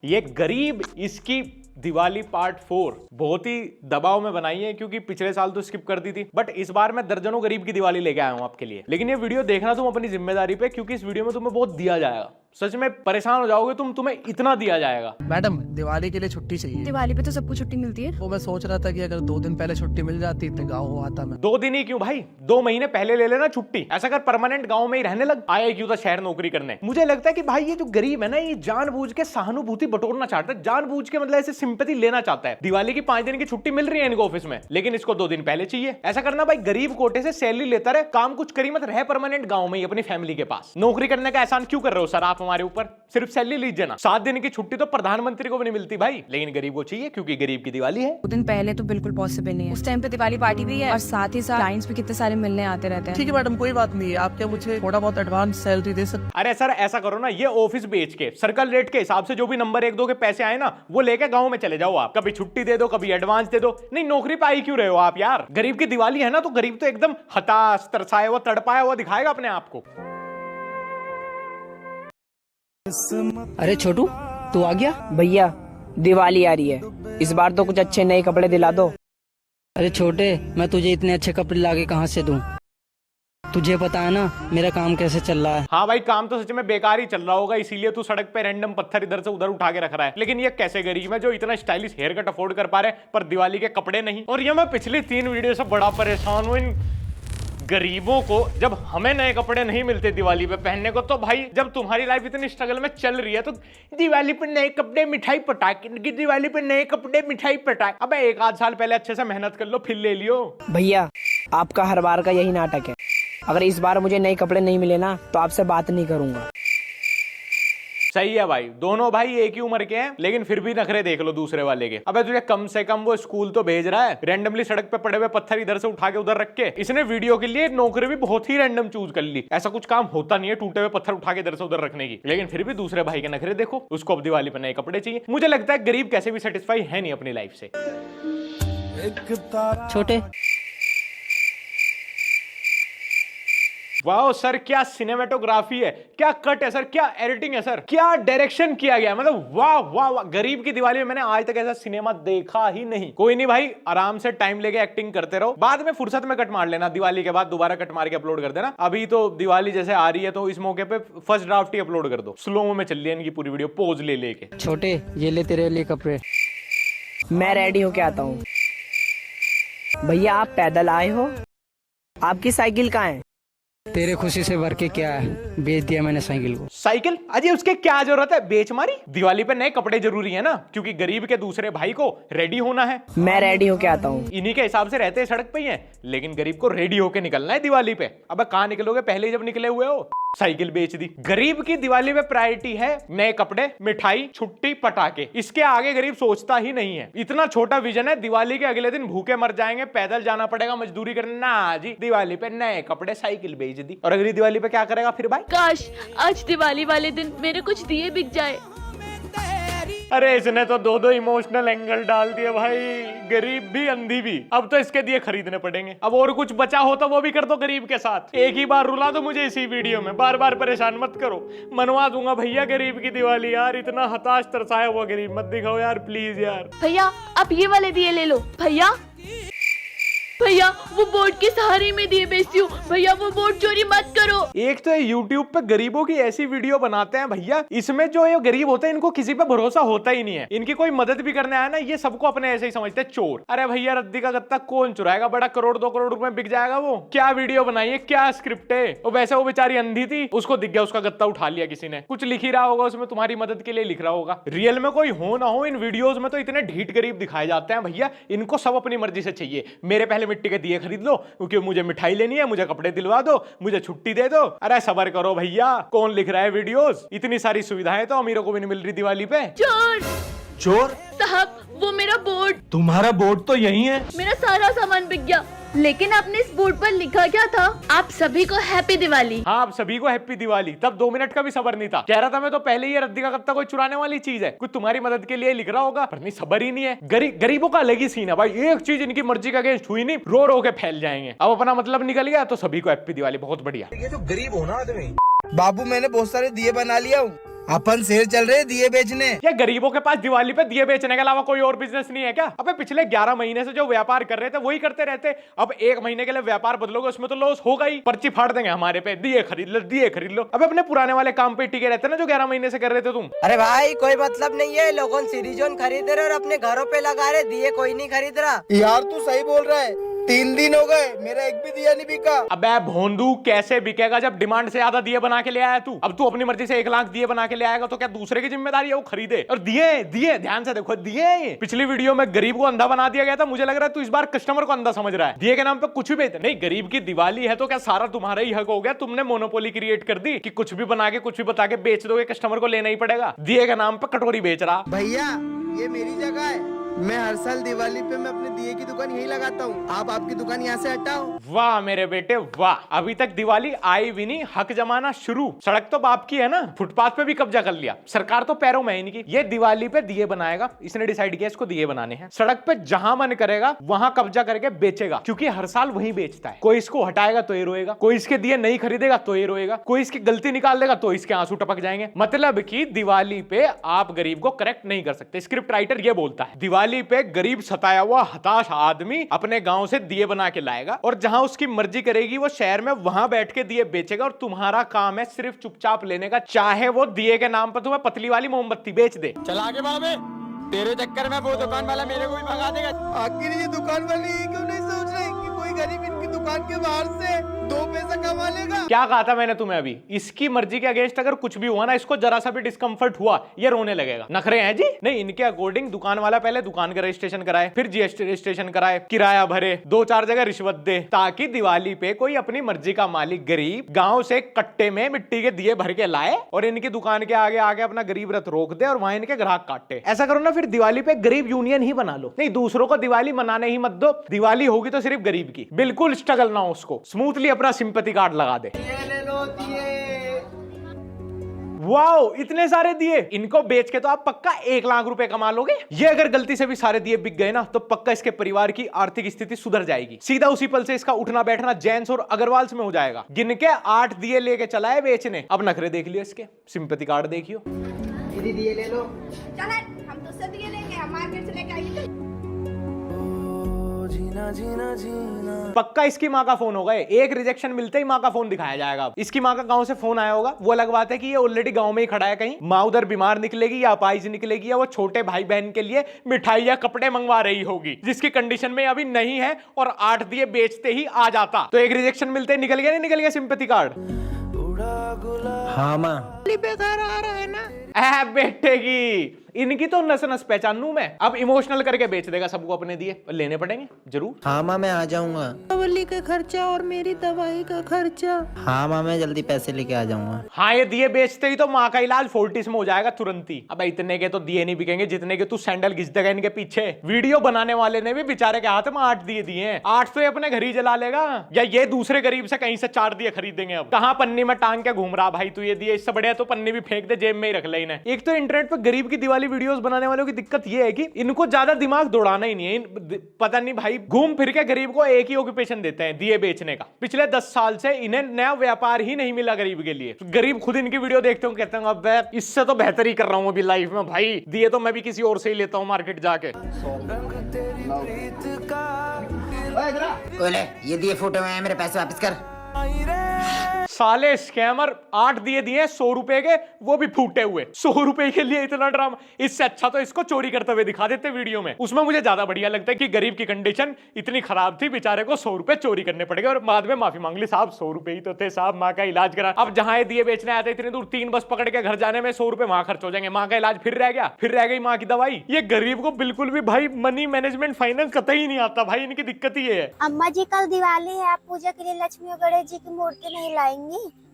ये गरीब इसकी दिवाली पार्ट 4 बहुत ही दबाव में बनाई है, क्योंकि पिछले साल तो स्किप कर दी थी, बट इस बार मैं दर्जनों गरीब की दिवाली लेके आया हूं आपके लिए। लेकिन ये वीडियो देखना तुम अपनी जिम्मेदारी पे, क्योंकि इस वीडियो में तुम्हें बहुत दिया जाएगा। सच में परेशान हो जाओगे तुम्हें इतना दिया जाएगा। मैडम, दिवाली के लिए छुट्टी चाहिए। दिवाली पे तो सबको छुट्टी मिलती है। वो मैं सोच रहा था कि अगर 2 दिन पहले छुट्टी मिल जाती तो गाँव आता मैं। 2 दिन ही क्यों भाई, 2 महीने पहले ले लेना छुट्टी। ऐसा कर परमानेंट गांव में ही रहने लग, आए क्यों था शहर नौकरी करने। मुझे लगता है कि भाई ये जो गरीब है ना, ये जानबूझ के सहानुभूति बटोरना चाहता है, जानबूझ के मतलब ऐसे सिंपैथी लेना चाहता है। दिवाली की 5 दिन की छुट्टी मिल रही है इनको ऑफिस में, लेकिन इसको 2 दिन पहले चाहिए। ऐसा करना भाई, गरीब कोटे से सैलरी लेता रहे, काम कुछ करी मत, रह परमानेंट गांव में ही अपनी फैमिली के पास। नौकरी करने का एहसान क्यों कर रहे हो सर आप हमारे ऊपर? सिर्फ सैलरी लीजिए ना। 7 दिन की छुट्टी तो प्रधानमंत्री को भी नहीं मिलती भाई, लेकिन गरीब को चाहिए, क्योंकि गरीब की दिवाली है। 2 दिन पहले तो बिल्कुल पॉसिबल नहीं है। उस टाइम पे दिवाली पार्टी भी है और साथ ही साथ क्लाइंट्स भी कितने सारे मिलने आते रहते हैं। ठीक है मैडम, कोई बात नहीं है। आप क्या मुझे थोड़ा बहुत एडवांस सैलरी दे सकते? अरे सर ऐसा करो ना, ये ऑफिस बेच के सर्कल रेट के हिसाब से जो भी नंबर 1-2 के पैसे आए ना, वो लेके गांव में चले जाओ आप। कभी छुट्टी दे दो, कभी एडवांस दे दो। नहीं, नौकरी पे आई क्यों रहे हो आप यार? गरीब की दिवाली है ना, तो गरीब तो एकदम हताश, तरसाया हुआ, तड़पाया हुआ दिखाएगा अपने आप को। अरे छोटू, तू आ गया? भैया, दिवाली आ रही है, इस बार तो कुछ अच्छे नए कपड़े दिला दो। अरे छोटे, मैं तुझे इतने अच्छे कपड़े लाके कहाँ से दूं? तुझे पता है ना मेरा काम कैसे चल रहा है। हाँ भाई, काम तो सच में बेकार ही चल रहा होगा, इसीलिए तू सड़क पे रैंडम पत्थर इधर से उधर उठा के रख रहा है। लेकिन ये कैसे गरीब है जो इतना स्टाइलिश हेयर कट अफोर्ड कर पा रहे पर दिवाली के कपड़े नहीं। और ये मैं पिछली 3 वीडियो से बड़ा परेशान हूँ इन गरीबों को। जब हमें नए कपड़े नहीं मिलते दिवाली पे पहनने को, तो भाई जब तुम्हारी लाइफ इतनी स्ट्रगल में चल रही है, तो दिवाली पे नए कपड़े, मिठाई, पटाखे, दिवाली पे नए कपड़े, मिठाई, पटाखे। अबे 1-8 साल पहले अच्छे से मेहनत कर लो, फिर ले लियो। भैया, आपका हर बार का यही नाटक है। अगर इस बार मुझे नए कपड़े नहीं मिले ना, तो आपसे बात नहीं करूंगा। सही है भाई, दोनों भाई एक ही उम्र के हैं, लेकिन फिर भी नखरे देख लो दूसरे वाले के। अबे तुझे कम से कम वो स्कूल तो भेज रहा है, रैंडमली सड़क पे पड़े हुए पत्थर इधर से उठा के उधर रख के। इसने वीडियो के लिए नौकरी भी बहुत ही रैंडम चूज कर ली। ऐसा कुछ काम होता नहीं है टूटे हुए पत्थर उठा के इधर से उधर रखने की, लेकिन फिर भी दूसरे भाई के नखरे देखो, उसको अब दिवाली पे नए कपड़े चाहिए। मुझे लगता है गरीब कैसे भी सेटिस्फाई है नहीं अपनी लाइफ से। छोटे, वाह सर, क्या सिनेमेटोग्राफी है, क्या कट है सर, क्या एडिटिंग है सर, क्या डायरेक्शन किया गया। मतलब वाह वाह वाह, गरीब की दिवाली में मैंने आज तक ऐसा सिनेमा देखा ही नहीं। कोई नहीं भाई, आराम से टाइम लेके एक्टिंग करते रहो, बाद में फुर्सत में कट मार लेना, दिवाली के बाद दोबारा कट मार के अपलोड कर देना। अभी तो दिवाली जैसे आ रही है, तो इस मौके पे फर्स्ट ड्राफ्ट ही अपलोड कर दो। स्लो में चल रही है इनकी पूरी वीडियो, पोज ले लेके। छोटे, ये ले तेरे लिए कपड़े। मैं रेडी होके आता हूँ। भैया, आप पैदल आए हो? आपकी साइकिल कहाँ है? तेरे खुशी से भर के क्या है, बेच दिया मैंने साइकिल को। साइकिल? अजय उसके क्या जरूरत है, बेच मारी। दिवाली पे नए कपड़े जरूरी है ना, क्योंकि गरीब के दूसरे भाई को रेडी होना है। मैं रेडी होके आता हूँ। इन्हीं के हिसाब से रहते हैं सड़क पे ही हैं, लेकिन गरीब को रेडी होके निकलना है दिवाली पे। अब कहाँ निकलोगे, पहले ही जब निकले हुए हो। साइकिल बेच दी। गरीब की दिवाली पे प्रायोरिटी है नए कपड़े, मिठाई, छुट्टी, पटाखे। इसके आगे गरीब सोचता ही नहीं है। इतना छोटा विजन है, दिवाली के अगले दिन भूखे मर जाएंगे, पैदल जाना पड़ेगा, मजदूरी करना जी। दिवाली पे नए कपड़े, साइकिल बेच दी। और अगली दिवाली पे क्या करेगा फिर भाई? काश आज दिवाली वाले दिन मेरे कुछ दिए बिक जाए। अरे इसने तो 2-2 इमोशनल एंगल डाल दिए भाई, गरीब भी अंधी भी। अब तो इसके दिए खरीदने पड़ेंगे। अब और कुछ बचा हो तो वो भी कर दो गरीब के साथ। एक ही बार रुला दो मुझे इसी वीडियो में, बार बार परेशान मत करो। मनवा दूंगा भैया गरीब की दिवाली। यार इतना हताश तरसाया हुआ गरीब मत दिखाओ यार, प्लीज यार। भैया, आप ये वाले दिए ले लो। भैया, भैया, वो बोर्ड के सहारे में दिए बेचती हूँ। भैया, वो बोर्ड चोरी मत करो। एक तो यूट्यूब पे गरीबों की ऐसी वीडियो बनाते हैं भैया, इसमें जो ये गरीब होते हैं इनको किसी पे भरोसा होता ही नहीं है। इनकी कोई मदद भी करने आया ना, ये सबको अपने ऐसे ही समझते हैं चोर। अरे भैया, रद्दी का गत्ता कौन चुराएगा, बड़ा 1-2 करोड़ रुपए बिक जाएगा वो। क्या वीडियो बनाई है, क्या स्क्रिप्ट है। और वैसे वो बेचारी अंधी थी, उसको दिख गया, उसका गत्ता उठा लिया किसी ने। कुछ लिख ही रहा होगा उसमें, तुम्हारी मदद के लिए लिख रहा होगा। रियल में कोई हो ना हो, इन वीडियोज में तो इतने ढीठ गरीब दिखाए जाते हैं भैया, इनको सब अपनी मर्जी से चाहिए। मेरे पहले मिट्टी के दिए खरीद लो, क्योंकि मुझे मिठाई लेनी है, मुझे कपड़े दिलवा दो, मुझे छुट्टी दे दो। अरे सबर करो भैया, कौन लिख रहा है वीडियोस? इतनी सारी सुविधाएं तो अमीरों को भी नहीं मिल रही दिवाली पे। चोर चोर साहब, वो मेरा बोर्ड। तुम्हारा बोर्ड तो यही है। मेरा सारा सामान बिक गया, लेकिन आपने इस बोर्ड पर लिखा क्या था? आप सभी को हैप्पी दिवाली। हाँ, आप सभी को हैप्पी दिवाली। तब 2 मिनट का भी सबर नहीं था। कह रहा था मैं तो पहले ही, रद्दी का गत्ता कोई चुराने वाली चीज है, कुछ तुम्हारी मदद के लिए लिख रहा होगा, पर नहीं, सबर ही नहीं है। गरीबों का अलग ही सीन है भाई, एक चीज इनकी मर्जी का अगेंस्ट हुई नहीं, रो रो के फैल जाएंगे। अब अपना मतलब निकल गया तो सभी को हैप्पी दिवाली। बहुत बढ़िया। ये जो गरीब हो ना आदमी। बाबू, मैंने बहुत सारे दिए बना लिया हूँ, अपन सेल चल रहे दिए बेचने। ये गरीबों के पास दिवाली पे दिए बेचने के अलावा कोई और बिजनेस नहीं है क्या? अबे पिछले 11 महीने से जो व्यापार कर रहे थे वही करते रहते। अब 1 महीने के लिए व्यापार बदलोगे उसमें तो लॉस होगा ही। पर्ची फाड़ देंगे हमारे पे, दिए खरीद लो दिए खरीद लो। अबे अपने पुराने वाले काम पे टिके रहते ना जो 11 महीने से कर रहे थे तुम। अरे भाई कोई मतलब नहीं है, लोगों सीरीजोन खरीद रहे और अपने घरों पे लगा रहे, दिए कोई नहीं खरीद रहा। यार तू सही बोल रहा है, 3 दिन हो गए मेरा एक भी दिया नहीं बिका। अबे भोंदू कैसे बिकेगा जब डिमांड से ज्यादा दिए बना के ले आया तू? अब तू अपनी मर्जी से 1 लाख दिए बना के ले आएगा तो क्या दूसरे की जिम्मेदारी है वो खरीदे? और दिए दिए ध्यान से देखो, दिए पिछली वीडियो में गरीब को अंधा बना दिया गया था। मुझे लग रहा है तू इस बार कस्टमर को अंधा समझ रहा है। दिए के नाम पे कुछ भी बेचते नहीं। गरीब की दिवाली है तो क्या सारा तुम्हारा ही हक हो गया? तुमने मोनोपोली क्रिएट कर दी कि कुछ भी बना के कुछ भी बता के बेच दोगे, कस्टमर को लेना ही पड़ेगा। दिए के नाम पे कटोरी बेच रहा। भैया ये मेरी जगह है, मैं हर साल दिवाली पे मैं अपने दिए की दुकान यही लगाता हूँ। आप आपकी दुकान यहाँ से हटाओ। वाह मेरे बेटे वाह, अभी तक दिवाली आई भी नहीं, हक जमाना शुरू। सड़क तो बाप की है ना, फुटपाथ पे भी कब्जा कर लिया। सरकार तो पैरों में इनकी। ये दिवाली पे दिए बनाएगा, इसने डिसाइड किया इसको दिए बनाने हैं। सड़क पे जहां मन करेगा वहां कब्जा करके बेचेगा, क्योंकि हर साल वही बेचता है। कोई इसको हटाएगा तो ये रोएगा, कोई इसके दिए नहीं खरीदेगा तो ये रोएगा, कोई इसकी गलती निकाल देगा तो इसके आंसू टपक जाएंगे। मतलब कि दिवाली पे आप गरीब को करेक्ट नहीं कर सकते। स्क्रिप्ट राइटर ये बोलता है दिवाली पे गरीब सताया हुआ हताश आदमी अपने गांव से दिए बना के लाएगा और जहां उसकी मर्जी करेगी वो शहर में वहां बैठ के दिए बेचेगा और तुम्हारा काम है सिर्फ चुपचाप लेने का, चाहे वो दिए के नाम पर तुम्हें पतली वाली मोमबत्ती बेच दे। चला के बाबे, तेरे चक्कर में वो दुकान वाला मेरे को भी भगा देगा। आखिर ये दुकान वाले ये क्यों नहीं सोच रहे कि कोई गरीब इनकी दुकान के बाहर से 2 पैसा कमा लेगा? क्या कहा था मैंने तुम्हें अभी? इसकी मर्जी के अगेंस्ट अगर कुछ भी हुआ ना, इसको जरा सा भी डिस्कंफर्ट हुआ ये रोने लगेगा। नखरे हैं जी? नहीं, इनके अकॉर्डिंग दुकान वाला पहले दुकान का रजिस्ट्रेशन कराए, फिर जीएसटी रजिस्ट्रेशन कराए, किराया भरे, 2-4 जगह रिश्वत दे, ताकि दिवाली पे कोई अपनी मर्जी का मालिक गरीब गांव से कट्टे में मिट्टी के दिए भर के लाए और इनकी दुकान के आगे आगे अपना गरीब रथ रोक दे और वहां इनके ग्राहक काटे। ऐसा करो ना, फिर दिवाली पे गरीब यूनियन ही बना लो। नहीं, दूसरों को दिवाली मनाने ही मत दो। दिवाली होगी तो सिर्फ गरीब की, बिल्कुल स्ट्रगल ना हो, उसको स्मूथली अपना सिंपैथी कार्ड लगा दे। वाओ, इतने सारे दिए, इनको बेच के तो आप पक्का 1 लाख रुपए कमा लोगे। ये अगर गलती से भी सारे दिए बिक गए ना तो पक्का इसके परिवार की आर्थिक स्थिति सुधर जाएगी। सीधा उसी पल से इसका उठना बैठना जेंट्स और अग्रवाल्स में हो जाएगा। गिन के 8 दिए लेके चला है बेचने। अब नखरे देख लियो इसके, सिंपैथी कार्ड देखियो। दीदी दिए ले लो। चल हम दूसरे दिए लेंगे, हम मार्केट से लेके आएंगे। पक्का इसकी माँ का फोन होगा। एक रिजेक्शन मिलते ही माँ का फोन दिखाया जाएगा। इसकी माँ का गांव से फोन आया होगा। वो अलग बात है कि ये ऑलरेडी गांव में ही खड़ा है कहीं। माँ उधर बीमार निकलेगी या अपाहिज निकलेगी या वो छोटे भाई बहन के लिए मिठाई या कपड़े मंगवा रही होगी, जिसकी कंडीशन में अभी नहीं है, और 8 दिए बेचते ही आ जाता। तो एक रिजेक्शन मिलते ही निकल गया, नहीं निकल गया सिंपैथी कार्ड? हाँ माँ, बेटे की इनकी तो नस नस पहचानू मैं। अब इमोशनल करके बेच देगा सबको अपने दिए, लेने पड़ेंगे जरूर। हाँ माँ मैं आ जाऊंगा। दिवाली का खर्चा और मेरी दवाई का खर्चा। हाँ माँ मैं जल्दी पैसे लेके आ जाऊंगा। हाँ, ये दिए बेचते ही तो माँ का इलाज फोर्टिस में हो जाएगा तुरंत ही। अब इतने के तो दिए नहीं बिकेंगे जितने के तू सैंडल घिस देगा इनके पीछे। वीडियो बनाने वाले ने भी बेचारे के हाथ में 8 दिए दिए हैं। 8 तो ये अपने घर ही जला लेगा, या ये दूसरे गरीब से कहीं से 4 दिए खरीदेंगे। अब कहाँ पन्नी में टांग के घूम रहा भाई तू ये दिए? इससे बढ़िया तो पन्नी भी फेंक दे, जेब में ही रख ले इन्हें। एक तो इंटरनेट पर गरीब की दिवाली वीडियोस बनाने वालों की दिक्कत ये है कि इनको ज्यादा दिमाग दौड़ाना ही नहीं है। पता नहीं भाई, घूम फिर के गरीब को एक ही ऑक्यूपेशन देते हैं, दिए बेचने का। पिछले 10 साल से इन्हें नया व्यापार ही नहीं मिला गरीब के लिए। गरीब खुद इनकी वीडियो देखते हो, कहते हैं अब इससे तो बेहतर ही कर रहा हूं अभी लाइफ में भाई, दिए तो मैं भी किसी और से ही लेता हूं मार्केट जाके। ये दिए फोटो में, मेरे पैसे वापस कर। साले स्कैमर 8 दिए दिए 100 रुपए के, वो भी फूटे हुए। 100 रुपए के लिए इतना ड्रामा। इससे अच्छा तो इसको चोरी करते हुए दिखा देते वीडियो में। उसमें मुझे ज्यादा बढ़िया लगता है कि गरीब की कंडीशन इतनी खराब थी, बेचारे को 100 रुपए चोरी करने पड़ेगा और बाद में माफी मांग ली, साहब 100 रुपए ही तो थे साहब, माँ का इलाज करा। अब जहां ये दिए बेचने आते इतनी दूर, 3 बस पकड़ के घर जाने में 100 रुपए वहां खर्च हो जाएंगे। माँ का इलाज फिर रह गया, फिर रह गई माँ की दवाई। ये गरीब को बिल्कुल भी भाई मनी मैनेजमेंट फाइनेंस कतई ही नहीं आता भाई, इनकी दिक्कत ही है। अम्मा जी कल दिवाली है, आप पूजा के लिए लक्ष्मी और गणेश जी की मूर्ति नहीं लाएंगी?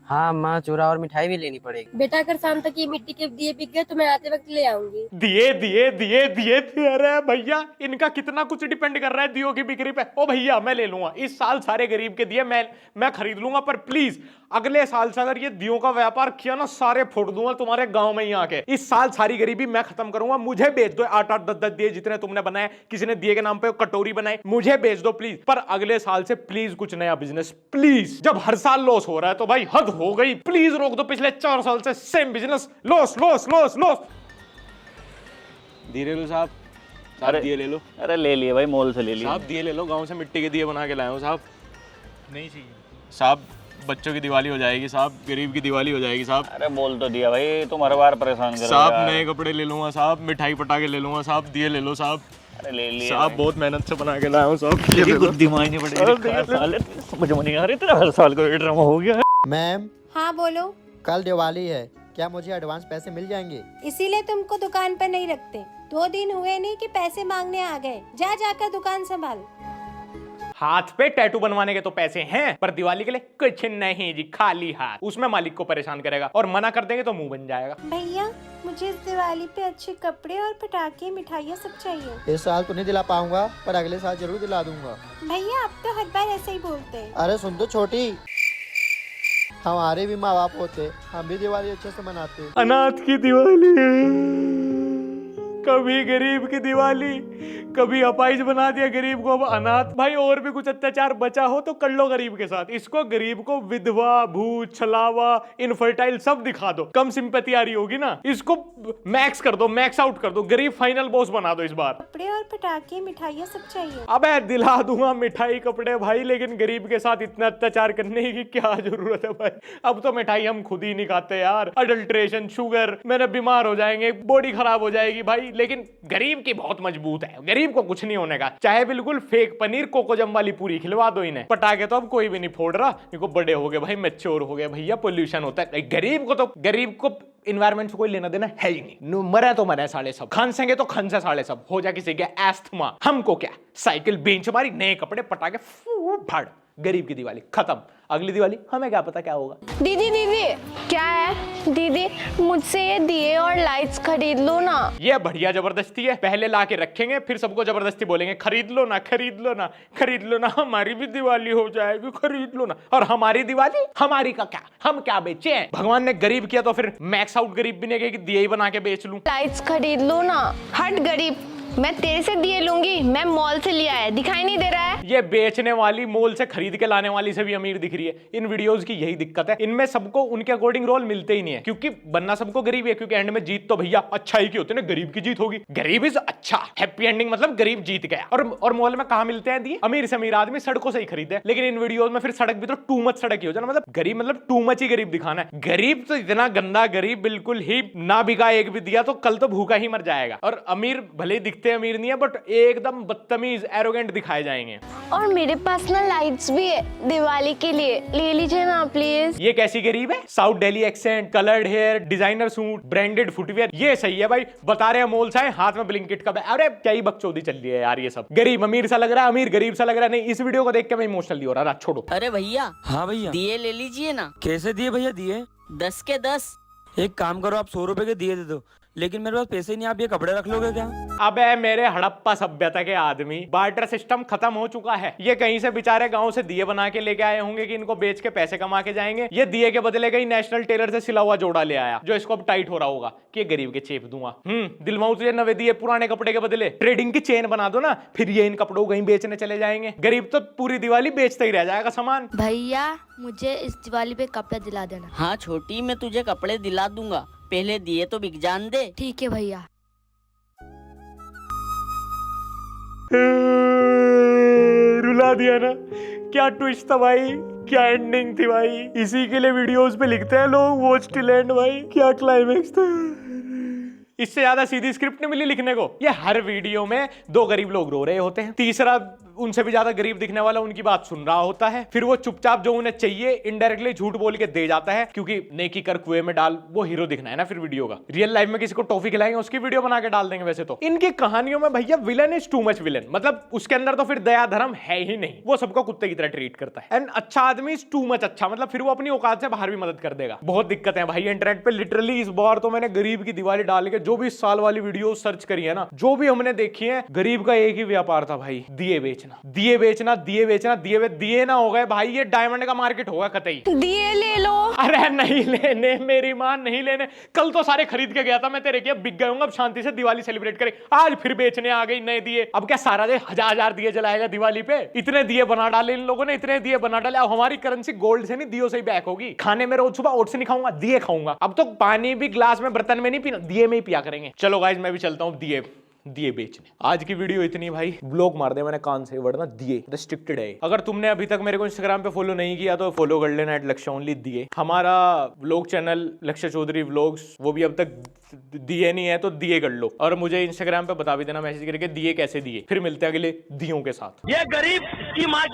हाँ माँ, चूरा और मिठाई भी लेनी पड़ेगी। बेटा अगर शाम तक ये मिट्टी के दिए बिक गए तो मैं आते वक्त ले आऊंगी। दिए दिए दिए दिए दिए। अरे भैया, इनका कितना कुछ डिपेंड कर रहा है दियों की बिक्री पे। ओ भैया मैं ले लूंगा इस साल सारे गरीब के दिए, मैं खरीद लूंगा, पर प्लीज अगले साल से अगर ये दियों का व्यापार किया ना, सारे फोड़ दूंगा तुम्हारे गांव में ही आके। इस साल सारी गरीबी मैं खत्म करूंगा। मुझे बेच दो 8-8 10-10 दिए जितने तुमने बनाए। किसी ने दिए के नाम पे कटोरी बनाई, मुझे बेच दो प्लीज। पर अगले साल से प्लीज कुछ नया बिजनेस प्लीज। जब हर साल लॉस हो रहा है तो भाई हद हो गई, प्लीज रोक दो। पिछले 4 साल से same business, loss loss loss loss. धीरे लो साहब, अरे दिए ले लो। अरे ले लिए भाई, मॉल से ले लिए साहब दिए ले लो, गांव से मिट्टी के दिए बना के लाए हो साहब। नहीं चाहिए साहब, बच्चों की दिवाली हो जाएगी साहब, गरीब की दिवाली हो जाएगी साहब। अरे बोल तो दिया भाई, तुम हर बार परेशान करो साहब यार। नए कपड़े ले लूंगा साहब, मिठाई पटाखे ले लूंगा साहब, दिए ले लो साहब। अरे ले लिए साहब बहुत मेहनत से बना के लाया हूँ साहब। बुद्धिमान नहीं पड़ेगी, समझ में नहीं आ रही तेरा, हर साल का ड्रामा हो गया है। मैम हाँ बोलो। कल दिवाली है, क्या मुझे एडवांस पैसे मिल जाएंगे? इसीलिए तुमको दुकान पर नहीं रखते। 2 दिन हुए नहीं कि पैसे मांगने आ गए। जा जाकर दुकान संभाल। हाथ पे टैटू बनवाने के तो पैसे हैं, पर दिवाली के लिए कुछ नहीं जी, खाली हाथ। उसमें मालिक को परेशान करेगा, और मना कर देंगे तो मुंह बन जाएगा। भैया मुझे इस दिवाली पे अच्छे कपड़े और पटाखे मिठाइयाँ सब चाहिए। इस साल तो नहीं दिला पाऊंगा, पर अगले साल जरूर दिला दूंगा। भैया आप तो हर बार ऐसे ही बोलते हैं। अरे सुन तो छोटी, हमारे भी माँ बाप होते, हम भी दिवाली अच्छे से मनाते। अनाथ की दिवाली है, कभी गरीब की दिवाली, कभी अपाइज बना दिया गरीब को, अब अनाथ। भाई और भी कुछ अत्याचार बचा हो तो कर लो गरीब के साथ। इसको गरीब को विधवा, भूत, छलावा, इनफर्टाइल सब दिखा दो, कम सिंपैथी आ रही होगी ना। इसको मैक्स कर दो, मैक्स आउट कर दो, गरीब फाइनल बॉस बना दो इस बार। कपड़े और पटाखे मिठाइयाँ सब चाहिए। अबे दिला दूंगा मिठाई कपड़े भाई, लेकिन गरीब के साथ इतना अत्याचार करने की क्या जरूरत है भाई। अब तो मिठाई हम खुद ही नहीं खाते यार, अडल्ट्रेशन, शुगर, मेरे बीमार हो जाएंगे, बॉडी खराब हो जाएगी भाई। लेकिन गरीब की बहुत मजबूत है, गरीब को कुछ नहीं होने का। चाहे बिल्कुल फेक पनीर कोकोजम वाली पूरी खिलवा दो इन्हें। पटाखे तो अब कोई भी नहीं फोड़ रहा, इनको बड़े हो गए भाई, मैच्योर हो गए भैया, पोल्यूशन होता है। गरीब को इन्वायरमेंट से कोई लेना देना है ही नहीं। मरे तो मरे साले सब, खांसेंगे तो खांसे साले सब, हो जा किसी के एस्थमा, हमको क्या। साइकिल बेंच हमारी, नए कपड़े, पटाखे, फाड़। गरीब की दिवाली खत्म। अगली दिवाली हमें क्या पता क्या होगा। दीदी दीदी क्या है? दीदी मुझसे ये दिए और लाइट्स खरीद लो ना। ये बढ़िया जबरदस्ती है, पहले ला के रखेंगे फिर सबको जबरदस्ती बोलेंगे खरीद लो ना, खरीद लो ना, खरीद लो ना, हमारी भी दिवाली हो जाएगी, खरीद लो ना। और हमारी दिवाली, हमारी का क्या, हम क्या बेचे हैं? भगवान ने गरीब किया तो फिर मैक्स आउट गरीब भी नहीं कि दिए ही बना के बेच लूं। लाइट्स खरीद लो ना। हट गरीब, मैं तेरे से दिए लूंगी, मैं मॉल से लिया है, दिखाई नहीं दे रहा है? ये बेचने वाली मॉल से खरीद के लाने वाली से भी अमीर दिख रही है। इन वीडियोस की यही दिक्कत है, इनमें सबको उनके अकॉर्डिंग रोल मिलते ही नहीं है, क्योंकि बनना सबको गरीब है, क्योंकि एंड में जीत तो भैया अच्छाई की होती है ना, गरीब की जीत होगी। गरीब इज अच्छा, हैप्पी एंडिंग मतलब गरीब जीत गया। और मॉल में कहां मिलते हैं दिए? अमीर से अमीर आदमी सड़कों से ही खरीदे। लेकिन इन वीडियोस में फिर सड़क भी तो टू मच सड़क ही हो जाना, मतलब गरीब मतलब टू मच ही गरीब दिखाना है। गरीब तो इतना गंदा गरीब, बिल्कुल ही ना बिका एक भी दिया तो कल तो भूखा ही मर जाएगा। और अमीर भले ही दिखते अमीर नहीं है, बट एकदम बदतमीज एरोगेंट दिखाए जाएंगे। और मेरे पास ना लाइट्स भी है दिवाली के लिए, ले लीजिए ना प्लीज। ये कैसी गरीब है? South Delhi accent, coloured hair, designer suit, branded footwear, ये सही है भाई। बता रहे हैं मॉल से, हाथ में ब्लिंकिट का। अरे क्या ही बकचोदी चल रही है यार, ये सब गरीब अमीर सा लग रहा है, अमीर गरीब सा लग रहा है। नहीं, इस वीडियो को देख के मैं इमोशनल हो रहा, छोड़ो। अरे भैया, हाँ भैया, दिए ले लीजिए ना। कैसे दिए भैया दिए? 10 के 10। एक काम करो, आप 100 रुपए के दिए दे दो, लेकिन मेरे पास पैसे नहीं, आप ये कपड़े रख लोगे क्या? अबे मेरे हड़प्पा सभ्यता के आदमी, बार्टर सिस्टम खत्म हो चुका है। ये कहीं से बेचारे गांव से दिए बना के लेके आए होंगे कि इनको बेच के पैसे कमा के जाएंगे। ये दिए के बदले कहीं नेशनल टेलर से सिला हुआ जोड़ा ले आया, जो इसको अब टाइट हो रहा होगा कि ये गरीब के चेप दूंगा। दिलवाऊं तुझे नवे दिए पुराने कपड़े के बदले। ट्रेडिंग की चेन बना दो ना, फिर ये इन कपड़ों को कहीं बेचने चले जाएंगे। गरीब तो पूरी दिवाली बेचता ही रह जाएगा सामान। भैया मुझे इस दिवाली पे कपड़ा दिला देना। हाँ छोटी, मैं तुझे कपड़े दिला दूंगा, पहले दिए तो बिक जान दे। ठीक है भैया। रुला दिया ना, क्या ट्विस्ट था भाई, क्या एंडिंग थी भाई। इसी के लिए वीडियोस पे लिखते हैं लोग वॉच टिल एंड भाई, क्या क्लाइमेक्स था। इससे ज्यादा सीधी स्क्रिप्ट नहीं मिली लिखने को। ये हर वीडियो में 2 गरीब लोग रो रहे होते हैं, तीसरा उनसे भी ज्यादा गरीब दिखने वाला उनकी बात सुन रहा होता है, फिर वो चुपचाप जो उन्हें चाहिए इनडायरेक्टली झूठ बोल के दे जाता है, क्योंकि नेकी कर कुएं में डाल, वो हीरो दिखना है ना फिर वीडियो का। रियल लाइफ में किसी को टॉफी खिलाएंगे, उसकी वीडियो बना के डाल देंगे। वैसे तो इनकी कहानियों में भैया villain is too much villain, मतलब उसके अंदर तो फिर दया धर्म है ही नहीं, वो सबको कुत्ते की तरह ट्रीट करता है। एंड अच्छा आदमी इज टू मच अच्छा, मतलब फिर वो अपनी औकात से बाहर भी मदद कर देगा। बहुत दिक्कत है भाई इंटरनेट पे, लिटरली इस बार तो मैंने गरीब की दिवाली डाल के जो भी साल वाली वीडियो सर्च करी है ना, जो भी हमने देखी है, गरीब का एक ही व्यापार था भाई, दिए बेचना। बेचना, दिए बेचना, दिए बेचना, दिए ना हो गए भाई, ये डायमंड का मार्केट होगा कतई। दिए ले लो। अरे नहीं लेने मेरी मां, नहीं लेने। कल तो सारे खरीद के गया था मैं तेरे के, अब बिक गए होंगे। अब शांति से दिवाली सेलिब्रेट करें। आज फिर बेचने आ गई नए दिए। अब क्या सारा दिन हजार दिए जलाएगा दिवाली पे? इतने दिए बना डाले इन लोगों ने, इतने दिए बना डाले। अब हमारी करेंसी गोल्ड से नहीं, दियो से ही बैक होगी। खाने में रोज सुबह ओट्स नहीं खाऊंगा, दिए खाऊंगा। अब तो पानी भी ग्लास में बर्तन में नहीं पीना, दिए में ही पिया करेंगे। चलो गाइस मैं भी चलता हूँ दिए बेचने। आज की वीडियो इतनी भाई, ब्लॉग मार दे मैंने कान से वरना दिए रिस्ट्रिक्टेड है। अगर तुमने अभी तक मेरे को इंस्टाग्राम पे फॉलो नहीं किया तो फॉलो कर लेना @लक्ष्य ओनली दिए। हमारा व्लॉग चैनल लक्ष्य चौधरी व्लॉग्स, वो भी अब तक दिए नहीं है तो दिए कर लो। और मुझे इंस्टाग्राम पे बता भी देना मैसेज करके दिए कैसे दिए। फिर मिलते हैं अगले दियों के साथ। ये गरीब की माँ